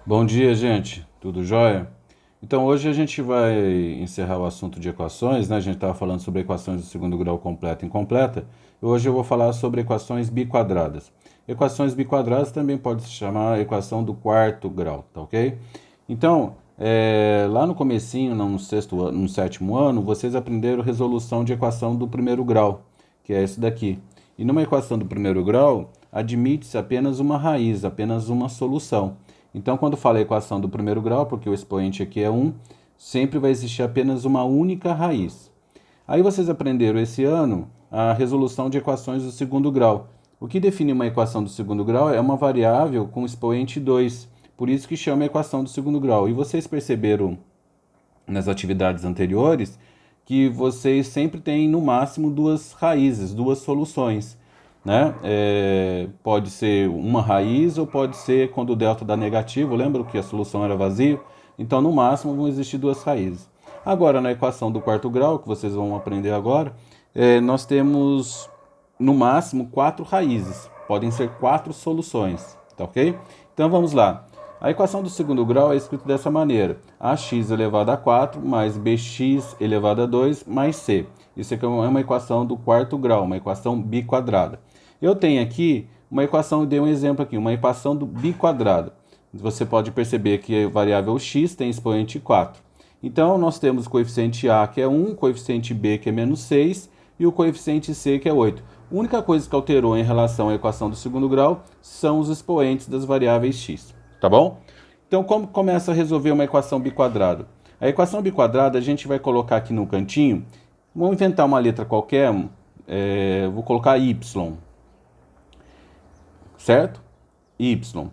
Bom dia, gente. Tudo jóia? Então, hoje a gente vai encerrar o assunto de equações, né? A gente estava falando sobre equações do segundo grau completa e incompleta. E hoje eu vou falar sobre equações biquadradas. Equações biquadradas também pode se chamar equação do quarto grau, tá ok? Então, lá no comecinho, no sétimo ano, vocês aprenderam resolução de equação do primeiro grau, que é esse daqui. E numa equação do primeiro grau, admite-se apenas uma raiz, apenas uma solução. Então, quando fala equação do primeiro grau, porque o expoente aqui é 1, sempre vai existir apenas uma única raiz. Aí vocês aprenderam esse ano a resolução de equações do segundo grau. O que define uma equação do segundo grau é uma variável com expoente 2. Por isso que chama equação do segundo grau. E vocês perceberam nas atividades anteriores que vocês sempre têm no máximo duas raízes, duas soluções, né? Pode ser uma raiz ou pode ser quando o delta dá negativo, lembra que a solução era vazio? Então, no máximo, vão existir duas raízes. Agora, na equação do quarto grau, que vocês vão aprender agora, nós temos no máximo quatro raízes. Podem ser quatro soluções, tá ok? Então, vamos lá. A equação do segundo grau é escrita dessa maneira: ax elevado a 4 mais bx elevado a 2 mais c. Isso aqui é uma equação do quarto grau, uma equação biquadrada. Eu tenho aqui uma equação, eu dei um exemplo aqui, uma equação do biquadrado. Você pode perceber que a variável x tem expoente 4. Então, nós temos o coeficiente a, que é 1, o coeficiente b, que é menos 6, e o coeficiente c, que é 8. A única coisa que alterou em relação à equação do segundo grau são os expoentes das variáveis x. Tá bom? Então, como começa a resolver uma equação biquadrada? A equação biquadrada a gente vai colocar aqui no cantinho. Vamos inventar uma letra qualquer. Vou colocar y, certo? Y.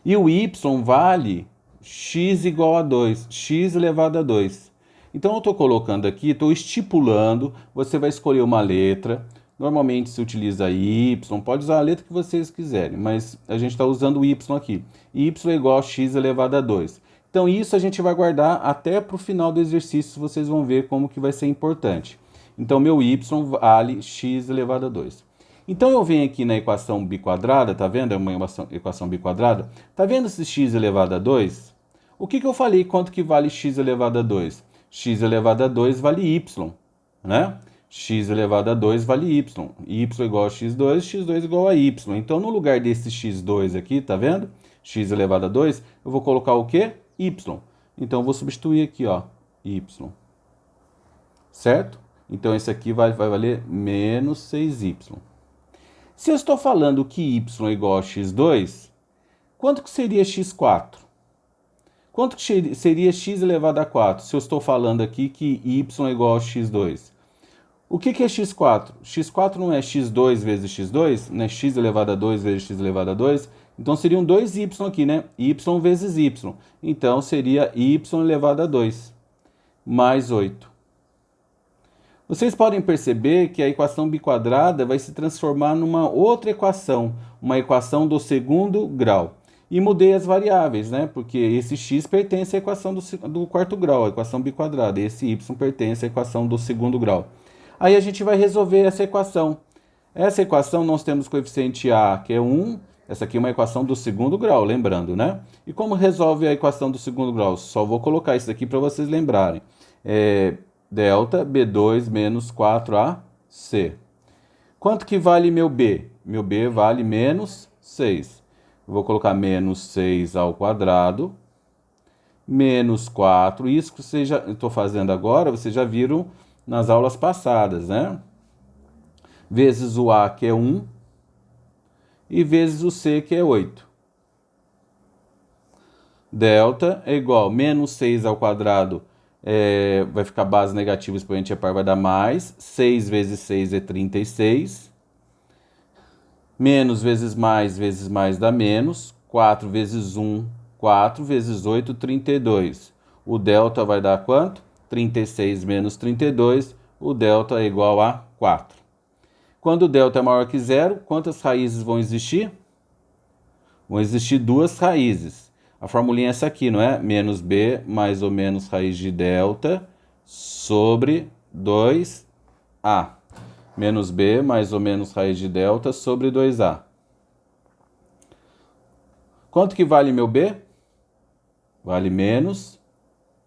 E o y vale x igual a 2, x elevado a 2. Então eu estou colocando aqui, estou estipulando, você vai escolher uma letra. Normalmente se utiliza y, pode usar a letra que vocês quiserem, mas a gente está usando o y aqui. Y é igual a x elevado a 2. Então isso a gente vai guardar até para o final do exercício, vocês vão ver como que vai ser importante. Então meu y vale x elevado a 2. Então eu venho aqui na equação biquadrada, tá vendo? É uma equação biquadrada. Tá vendo esse x elevado a 2? O que eu falei quanto que vale x elevado a 2? X elevado a 2 vale y, né? X elevado a 2 vale y. Y igual a x2, x2 igual a y. Então, no lugar desse x2 aqui, tá vendo? X elevado a 2, eu vou colocar o quê? Y. Então, eu vou substituir aqui, ó, y. Certo? Então, esse aqui vai valer menos 6y. Se eu estou falando que y é igual a x2, quanto que seria x4? Quanto que seria x elevado a 4, se eu estou falando aqui que y é igual a x2? O que é x4? x4 não é x2 vezes x2? Não é x elevado a 2 vezes x elevado a 2? Então seriam 2y aqui, né? Y vezes y. Então seria y elevado a 2 mais 8. Vocês podem perceber que a equação biquadrada vai se transformar numa outra equação, uma equação do segundo grau. E mudei as variáveis, né? Porque esse x pertence à equação do quarto grau, a equação biquadrada. Esse y pertence à equação do segundo grau. Aí a gente vai resolver essa equação. Essa equação nós temos coeficiente a, que é 1. Essa aqui é uma equação do segundo grau, lembrando, né? E como resolve a equação do segundo grau? Só vou colocar isso aqui para vocês lembrarem. Delta B2 menos 4AC. Quanto que vale meu B? Meu B vale menos 6. Vou colocar menos 6 ao quadrado, menos 4. Isso que eu estou fazendo agora, vocês já viram nas aulas passadas, né? Vezes o A, que é 1, e vezes o C, que é 8. Delta é igual a menos 6 ao quadrado, vai ficar base negativa, expoente a par vai dar mais. 6 vezes 6 é 36. Menos vezes mais dá menos. 4 vezes 1, 4 vezes 8, 32. O delta vai dar quanto? 36 menos 32. O delta é igual a 4. Quando o delta é maior que zero, quantas raízes vão existir? Vão existir duas raízes. A formulinha é essa aqui, não é? Menos b mais ou menos raiz de delta sobre 2a. Menos b mais ou menos raiz de delta sobre 2a. Quanto que vale meu B? Vale menos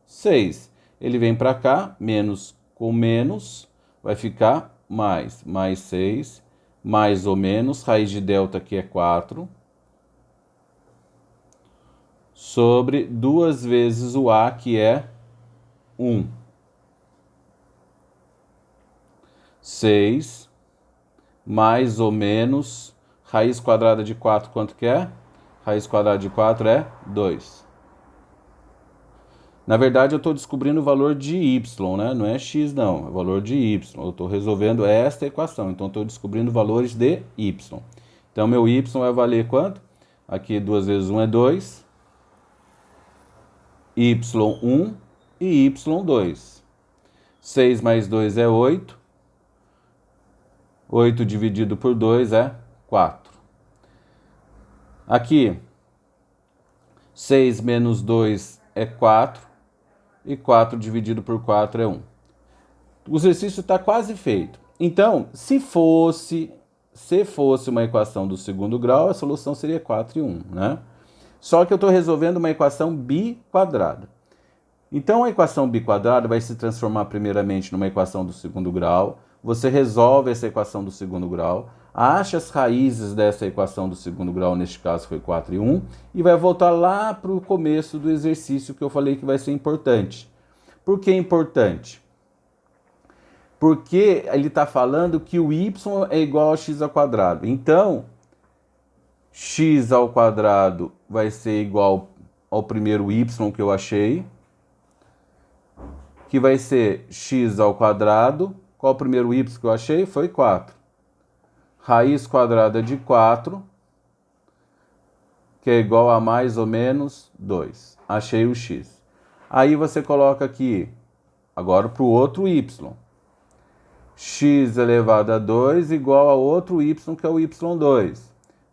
6. Ele vem para cá, menos com menos, vai ficar mais. Mais 6, mais ou menos, raiz de delta aqui é 4, sobre 2 vezes o A, que é 1. 6, mais ou menos, raiz quadrada de 4, quanto que é? Raiz quadrada de 4 é 2. Na verdade, eu estou descobrindo o valor de y, né? Não é x, não. É o valor de y. Eu estou resolvendo esta equação. Então, estou descobrindo valores de y. Então, meu y vai valer quanto? Aqui, 2 vezes 1 é 2. y1 e y2. 6 mais 2 é 8. 8 dividido por 2 é 4. Aqui, 6 menos 2 é 4. E 4 dividido por 4 é 1. O exercício está quase feito. Então, se fosse uma equação do segundo grau, a solução seria 4 e 1, né? Só que eu estou resolvendo uma equação biquadrada. Então, a equação biquadrada vai se transformar primeiramente numa equação do segundo grau. Você resolve essa equação do segundo grau, acha as raízes dessa equação do segundo grau, neste caso foi 4 e 1, e vai voltar lá para o começo do exercício que eu falei que vai ser importante. Por que importante? Porque ele está falando que o y é igual a x ao quadrado. Então, x ao quadrado vai ser igual ao primeiro y que eu achei, que vai ser x ao quadrado. Qual o primeiro y que eu achei? Foi 4. Raiz quadrada de 4, que é igual a mais ou menos 2. Achei o x. Aí você coloca aqui, agora para o outro y. X elevado a 2 igual a outro y, que é o y2.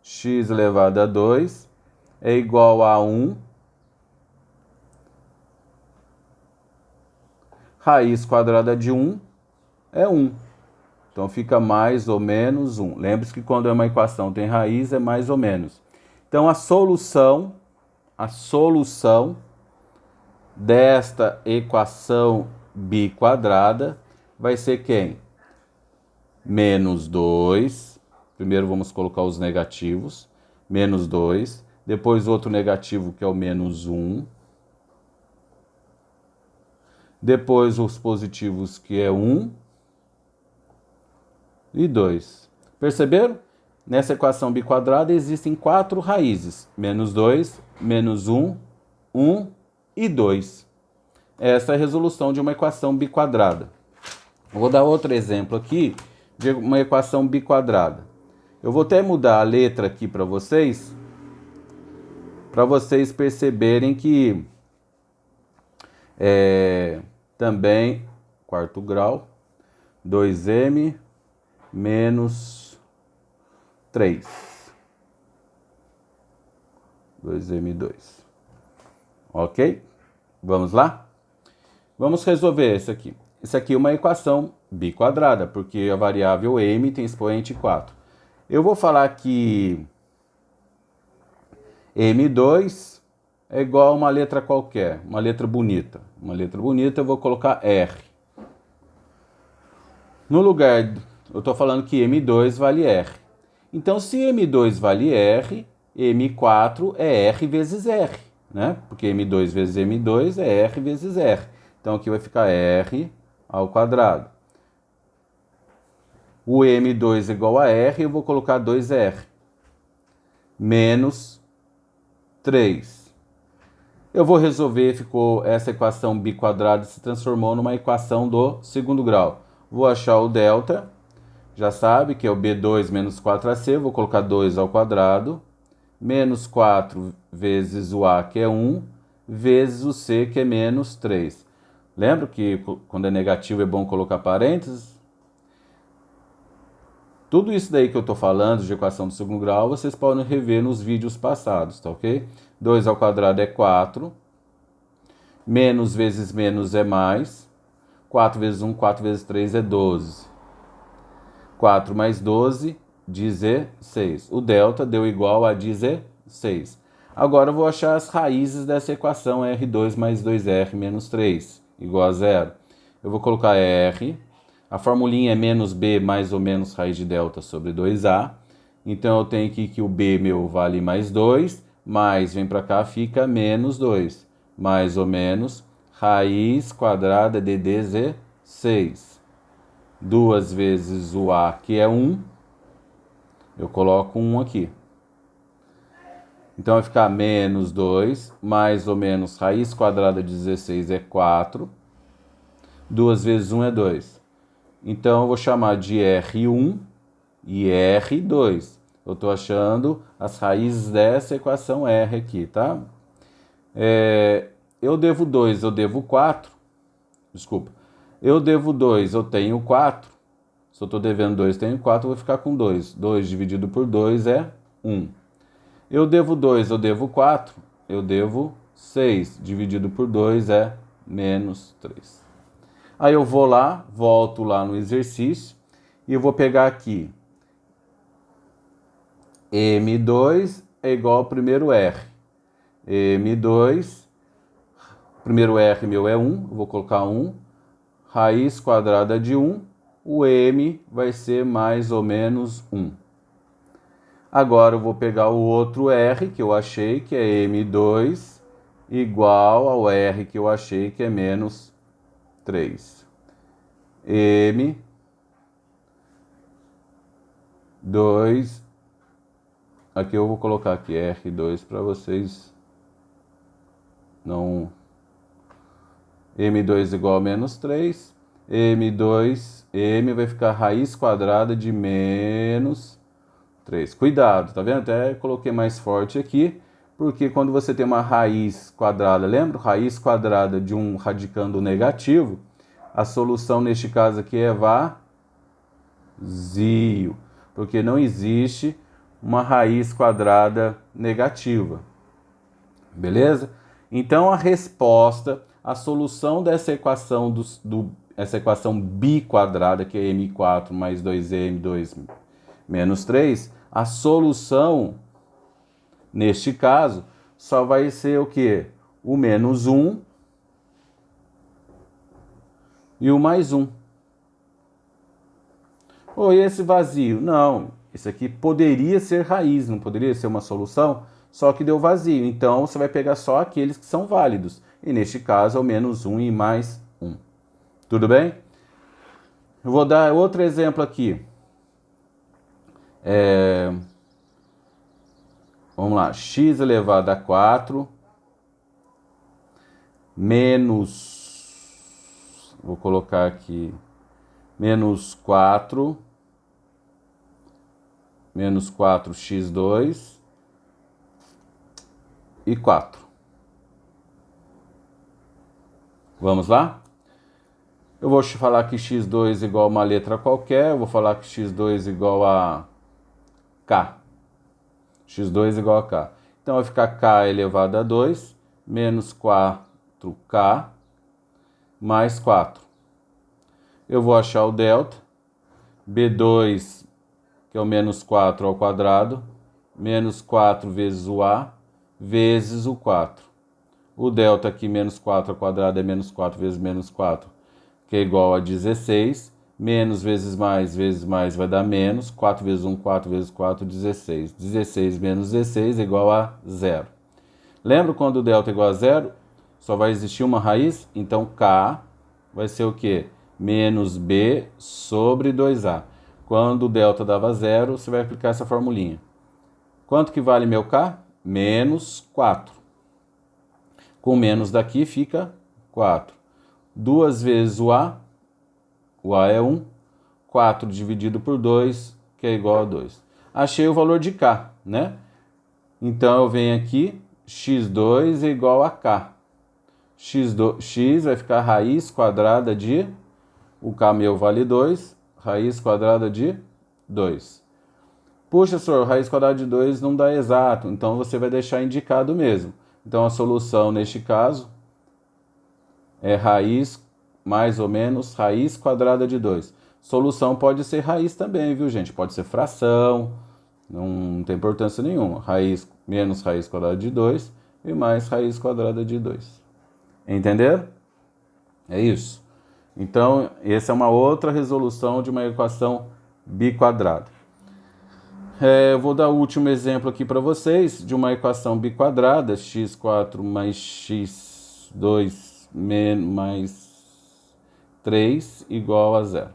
X elevado a 2 é igual a 1. Raiz quadrada de 1 é 1. Então fica mais ou menos 1. Lembre-se que quando é uma equação tem raiz é mais ou menos. Então a solução desta equação biquadrada vai ser quem? Menos 2. Primeiro vamos colocar os negativos. Menos 2. Depois outro negativo que é o menos 1. Depois os positivos que é 1 e 2. Perceberam? Nessa equação biquadrada existem 4 raízes. Menos 2, menos 1, 1 e 2. Essa é a resolução de uma equação biquadrada. Eu vou dar outro exemplo aqui de uma equação biquadrada. Eu vou até mudar a letra aqui para vocês perceberem que também quarto grau, 2m menos 3. 2m2. Ok? Vamos lá? Vamos resolver esse aqui. Isso aqui é uma equação biquadrada, porque a variável m tem expoente 4. Eu vou falar que m2 é igual a uma letra qualquer, uma letra bonita. Uma letra bonita eu vou colocar R. No lugar, eu estou falando que m2 vale R. Então, se m2 vale R, m4 é R vezes R, né? Porque m2 vezes m2 é R vezes R. Então, aqui vai ficar R ao quadrado. O m2 é igual a R, eu vou colocar 2R. Menos 3. Eu vou resolver, ficou essa equação biquadrada se transformou numa equação do segundo grau. Vou achar o delta, já sabe que é o B2 menos 4AC, vou colocar 2 ao quadrado, menos 4 vezes o A, que é 1, vezes o C, que é menos 3. Lembra que quando é negativo é bom colocar parênteses? Tudo isso daí que eu estou falando de equação do segundo grau, vocês podem rever nos vídeos passados, tá ok? 2 ao quadrado é 4. Menos vezes menos é mais. 4 vezes 1, 4 vezes 3 é 12. 4 mais 12, 16. O delta deu igual a 16. Agora eu vou achar as raízes dessa equação R2 mais 2R menos 3 igual a zero. Eu vou colocar R, a formulinha é menos B mais ou menos raiz de delta sobre 2A. Então eu tenho aqui que o B meu vale mais 2, mais vem para cá, fica menos 2, mais ou menos raiz quadrada de 16. 2 vezes o A, que é 1, eu coloco 1 aqui. Então vai ficar menos 2, mais ou menos raiz quadrada de 16 é 4. 2 vezes 1 é 2. Então eu vou chamar de R1 e R2. Eu estou achando as raízes dessa equação R aqui, tá? Eu devo 2, eu devo 4. Desculpa. Eu devo 2, eu tenho 4. Se eu estou devendo 2, tenho 4, eu vou ficar com 2. 2 dividido por 2 é 1. Eu devo 2, eu devo 4. Eu devo 6. Dividido por 2 é menos 3. Aí eu vou lá, volto lá no exercício e eu vou pegar aqui M2 é igual ao primeiro R. M2, primeiro R meu é 1, eu vou colocar 1. Raiz quadrada de 1, o M vai ser mais ou menos 1. Agora eu vou pegar o outro R que eu achei, que é M2, igual ao R que eu achei, que é menos 3. M2, aqui eu vou colocar aqui R2 para vocês não... M2 igual a menos 3, M2, M vai ficar raiz quadrada de menos 3. Cuidado, tá vendo? Até coloquei mais forte aqui, porque quando você tem uma raiz quadrada, lembra? Raiz quadrada de um radicando negativo, a solução neste caso aqui é vazio, porque não existe uma raiz quadrada negativa. Beleza? Então a resposta, a solução dessa equação essa equação biquadrada, que é M4 mais 2M2 menos 3, a solução, neste caso, só vai ser o quê? O menos 1 e o mais 1. Ou esse vazio? Não, isso aqui poderia ser raiz, não poderia ser uma solução? Só que deu vazio, então você vai pegar só aqueles que são válidos. E neste caso é o menos 1 e mais 1. Tudo bem? Eu vou dar outro exemplo aqui. Vamos lá, x elevado a 4 menos, vou colocar aqui, menos 4x2 e 4. Vamos lá? Eu vou falar que x2 igual a uma letra qualquer, eu vou falar que x2 igual a k. x2 igual a k. Então vai ficar k elevado a 2 menos 4k mais 4. Eu vou achar o delta, b2, que é o menos 4 ao quadrado, menos 4 vezes o a, vezes o 4. O delta aqui, menos 4 ao quadrado, é menos 4 vezes menos 4, que é igual a 16. Menos vezes mais vai dar menos. 4 vezes 1, 4 vezes 4, 16. 16 menos 16 é igual a 0. Lembra quando o delta é igual a 0? Só vai existir uma raiz? Então, K vai ser o quê? Menos B sobre 2A. Quando o delta dava 0, você vai aplicar essa formulinha. Quanto que vale meu K? Menos 4. Com menos daqui fica 4. 2 vezes o A é 1. 4 dividido por 2, que é igual a 2. Achei o valor de K, né? Então eu venho aqui, x2 é igual a K. X vai ficar raiz quadrada de... O K meu vale 2. Raiz quadrada de 2. Puxa, senhor, raiz quadrada de 2 não dá exato. Então você vai deixar indicado mesmo. Então a solução neste caso é raiz mais ou menos raiz quadrada de 2. Solução pode ser raiz também, viu, gente? Pode ser fração, Não tem importância nenhuma. Raiz menos raiz quadrada de 2 e mais raiz quadrada de 2. Entenderam? É isso. Então, essa é uma outra resolução de uma equação biquadrada. Eu vou dar o último exemplo aqui para vocês de uma equação biquadrada, x4 mais x2 mais 3 igual a zero.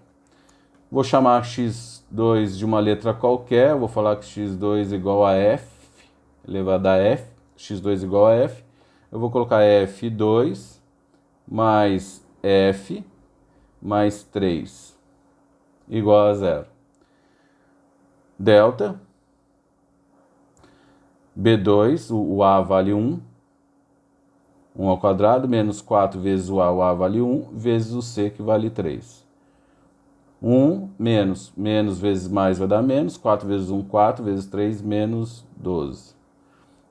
Vou chamar x2 de uma letra qualquer, vou falar que x2 igual a f, elevado a f, x2 igual a f. Eu vou colocar f2 mais f mais 3 igual a zero. Delta, B2, o A vale 1, 1 ao quadrado, menos 4 vezes o A vale 1, vezes o C, que vale 3. 1 menos vezes mais vai dar menos, 4 vezes 1, 4, vezes 3, menos 12.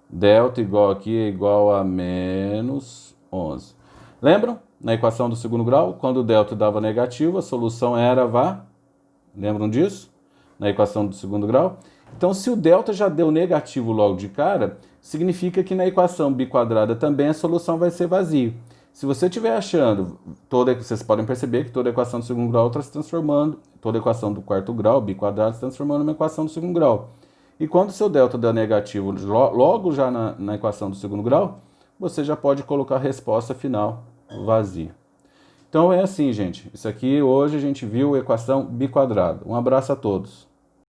Delta igual aqui é igual a menos 11. Lembram? Na equação do segundo grau, quando o delta dava negativo, a solução era vá. Lembram disso? Na equação do segundo grau. Então, se o delta já deu negativo logo de cara, significa que na equação biquadrada também a solução vai ser vazia. Se você estiver achando, vocês podem perceber que toda equação do segundo grau está se transformando, toda equação do quarto grau, biquadrada, se transformando numa equação do segundo grau. E quando o seu delta deu negativo logo já na equação do segundo grau, você já pode colocar a resposta final vazia. Então é assim, gente. Isso aqui hoje a gente viu a equação biquadrada. Um abraço a todos.